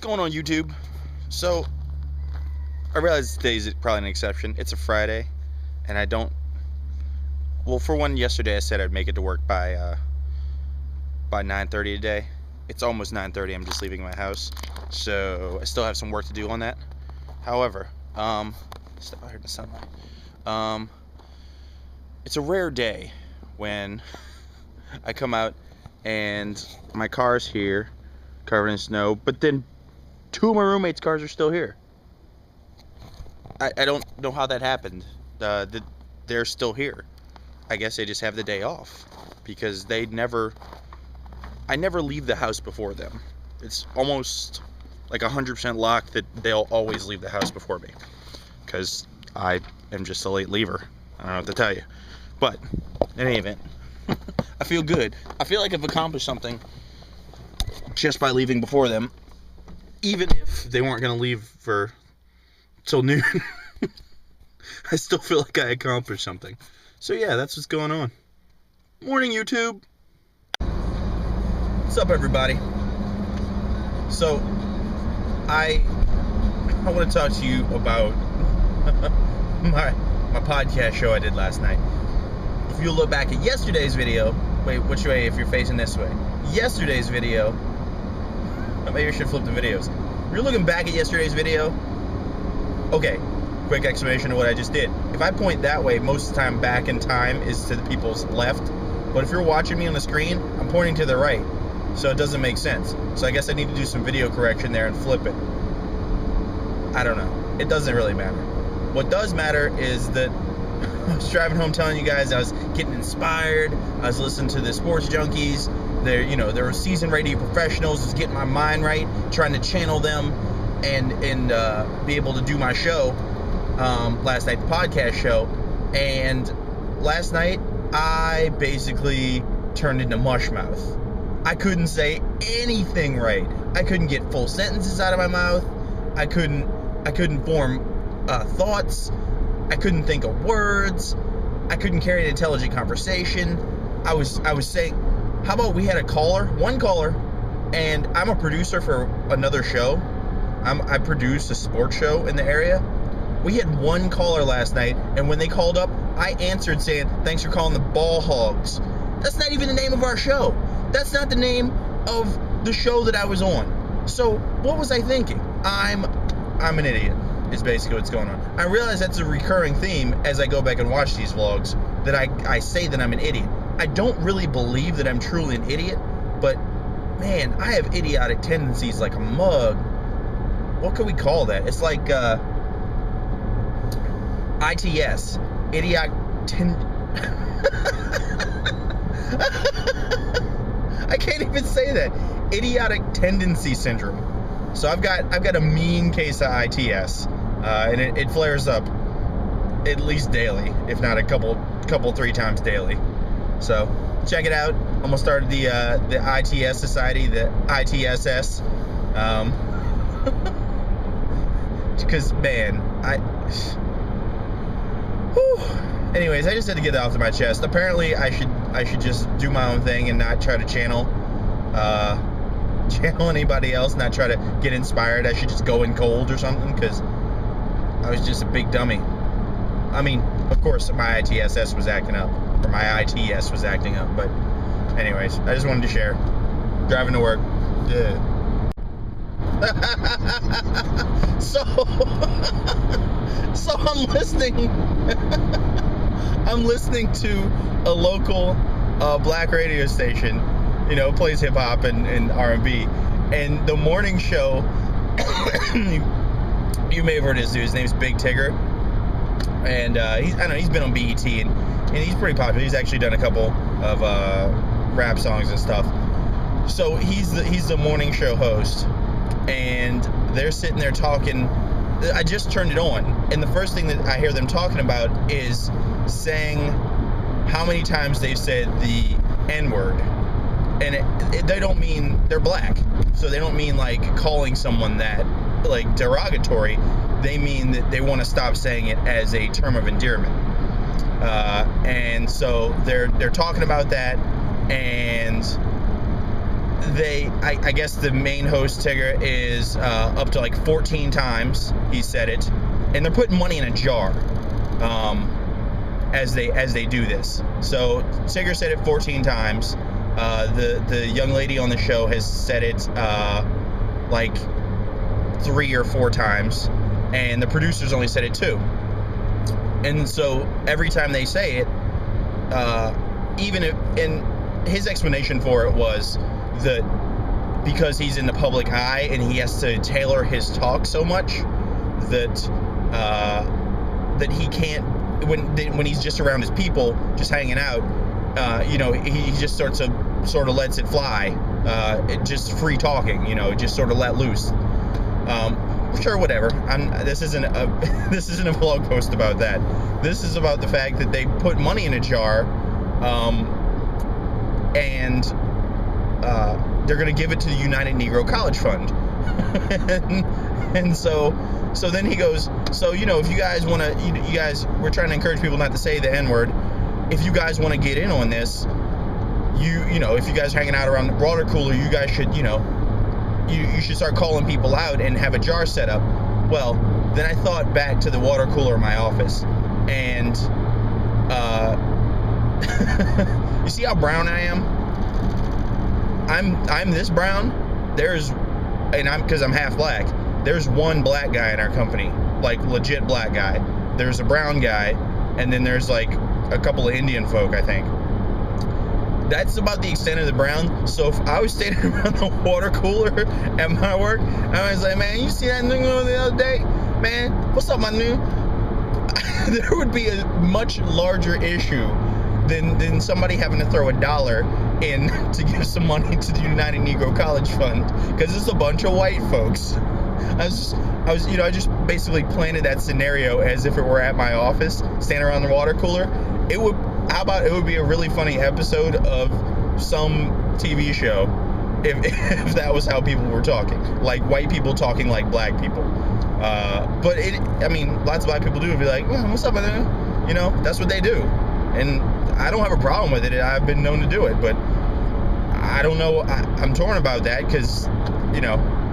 going on, YouTube? So, I realize today's probably an exception. It's a Friday, and I don't... Well, for one, yesterday I said I'd make it to work by 9:30 today. It's almost 9:30. I'm just leaving my house, so I still have some work to do on that. However, step out here in the sunlight. It's a rare day when I come out and my car's here, covered in snow, but then two of my roommates' cars are still here. I don't know how that happened. They're still here. I guess they just have the day off because I never leave the house before them. It's almost like 100% lock that they'll always leave the house before me because I am just a late leaver. I don't know what to tell you. But in any event, I feel good. I feel like I've accomplished something just by leaving before them, even if they weren't going to leave for till noon. I still feel like I accomplished something. So yeah, that's what's going on. Morning, YouTube. What's up, everybody? So I want to talk to you about my podcast show I did last night. If you look back at yesterday's video, wait, which way? If you're facing this way, yesterday's video. Maybe I should flip the videos. If you're looking back at yesterday's video, okay, quick explanation of what I just did. If I point that way, most of the time back in time is to the people's left. But if you're watching me on the screen, I'm pointing to the right. So it doesn't make sense. So I guess I need to do some video correction there and flip it. I don't know. It doesn't really matter. What does matter is that I was driving home telling you guys I was getting inspired. I was listening to the sports junkies. There were seasoned radio professionals. I was getting my mind right, trying to channel them and be able to do my show. Last night, the podcast show, and last night I basically turned into mush mouth. I couldn't say anything right. I couldn't get full sentences out of my mouth. I couldn't form thoughts. I couldn't think of words. I couldn't carry an intelligent conversation. I was saying, how about we had one caller, and I'm a producer for another show. I produce a sports show in the area. We had one caller last night, and when they called up, I answered saying, thanks for calling the Ball Hogs. That's not even the name of our show. That's not the name of the show that I was on. So what was I thinking? I'm an idiot, is basically what's going on. I realize that's a recurring theme as I go back and watch these vlogs, that I say that I'm an idiot. I don't really believe that I'm truly an idiot, but man, I have idiotic tendencies like a mug. What could we call that? It's like ITS, idiotic I can't even say that. Idiotic tendency syndrome. So I've got a mean case of ITS, and it flares up at least daily, if not a couple 3 times daily. So check it out. Almost started the ITS Society, the ITSS. Because man, anyways, I just had to get it off of my chest. Apparently, I should just do my own thing and not try to channel anybody else, not try to get inspired. I should just go in cold or something, because I was just a big dummy. I mean, of course, my ITSS was acting up, or my ITS was acting up, but anyways, I just wanted to share. Driving to work. So I'm listening to a local black radio station, plays hip hop and R&B, and the morning show. You may have heard his dude. His name's Big Tigger, and he's been on BET and he's pretty popular. He's actually done a couple of rap songs and stuff. So he's the morning show host, and they're sitting there talking. I just turned it on, and the first thing that I hear them talking about is saying how many times they've said the N-word. And they don't mean they're black, so they don't mean like calling someone that, like, derogatory. They mean that they want to stop saying it as a term of endearment. And so they're talking about that, and I guess the main host, Tigger, is up to like 14 times he said it, and they're putting money in a jar as they do this. So Tigger said it 14 times. The young lady on the show has said it like 3 or 4 times, and the producers only said it 2. And so every time they say it, even if, and his explanation for it was that because he's in the public eye and he has to tailor his talk so much that that he can't, when he's just around his people, just hanging out, he just sort of lets it fly, just free talking, just sort of let loose. Sure, whatever. This isn't a blog post about that. This is about the fact that they put money in a jar, and they're going to give it to the United Negro College Fund. and so then he goes, so if you guys want to, we're trying to encourage people not to say the N-word. If you guys want to get in on this, if you guys are hanging out around the water cooler, you guys should, you should start calling people out and have a jar set up. Well, then I thought back to the water cooler in my office, and you see how brown I am? I'm this brown. Because I'm half black. There's one black guy in our company, like legit black guy. There's a brown guy, and then there's like a couple of Indian folk, I think. That's about the extent of the brown. So if I was standing around the water cooler at my work, I was like, man, you see that nigga the other day? Man, what's up, my nigga? There would be a much larger issue than somebody having to throw $1 in to give some money to the United Negro College Fund, because it's a bunch of white folks. I just basically planted that scenario as if it were at my office, standing around the water cooler. How about it would be a really funny episode of some TV show if that was how people were talking, like white people talking like black people. But lots of black people do be like, what's up, man? That's what they do, and I don't have a problem with it. I've been known to do it, but I don't know. I'm torn about that because,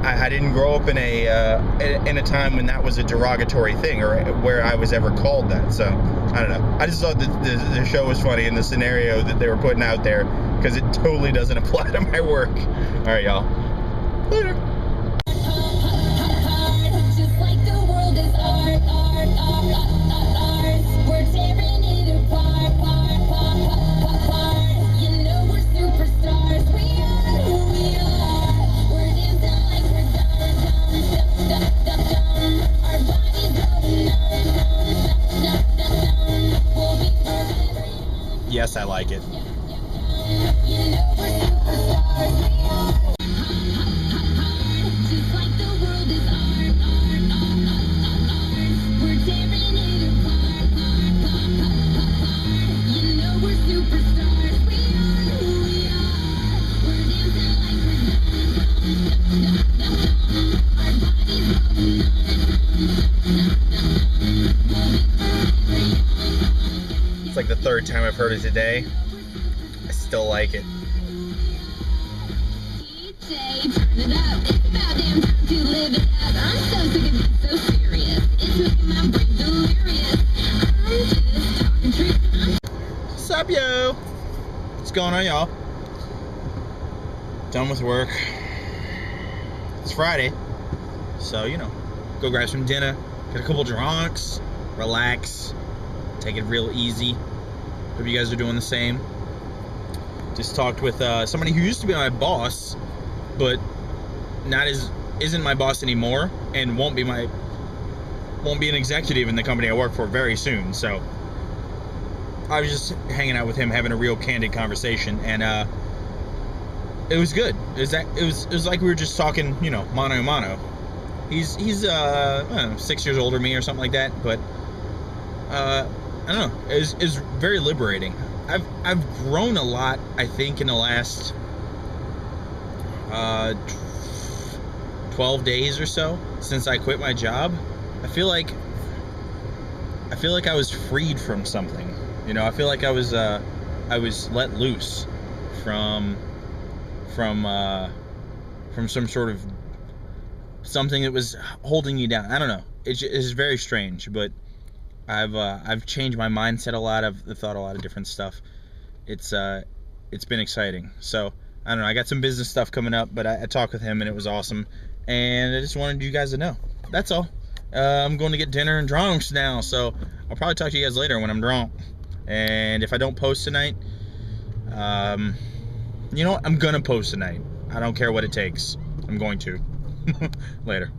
I didn't grow up in a time when that was a derogatory thing or where I was ever called that. So I don't know. I just thought that the show was funny in the scenario that they were putting out there, because it totally doesn't apply to my work. All right, y'all. Later. Just like the world is ours. We're tearing it apart. We're superstars. We are who we are. We're dancing like we're done. Our bodies going on. We'll be forever. Yes, I like it. We're superstars. We are. Just like the world is ours. We're tearing it apart. We're superstars. We are who we are. We're dancing like we're done. Our bodies going on. It's like the 3rd time I've heard it today. I still like it. DJ, turn it up. It's about damn time to live it up. I'm so sick of being so serious. It's making my brain delirious. I'm just talking truth. What's up, yo? What's going on, y'all? Done with work. It's Friday, so go grab some dinner, get a couple drinks, relax, take it real easy. Hope you guys are doing the same. Just talked with somebody who used to be my boss, but isn't my boss anymore, and won't be an executive in the company I work for very soon. So I was just hanging out with him, having a real candid conversation, and it was good. It was like we were just talking, mano a mano. He's 6 years older than me or something like that, but I don't know. It's very liberating. I've grown a lot, I think, in the last 12 days or so since I quit my job. I feel like I was freed from something. I feel like I was let loose from from some sort of something that was holding you down. I don't know. It's very strange, but I've changed my mindset a lot. I've thought a lot of different stuff. It's been exciting. So I don't know. I got some business stuff coming up, but I talked with him and it was awesome. And I just wanted you guys to know. That's all. I'm going to get dinner and drunks now, so I'll probably talk to you guys later when I'm drunk. And if I don't post tonight, you know what? I'm gonna post tonight. I don't care what it takes. I'm going to. Later.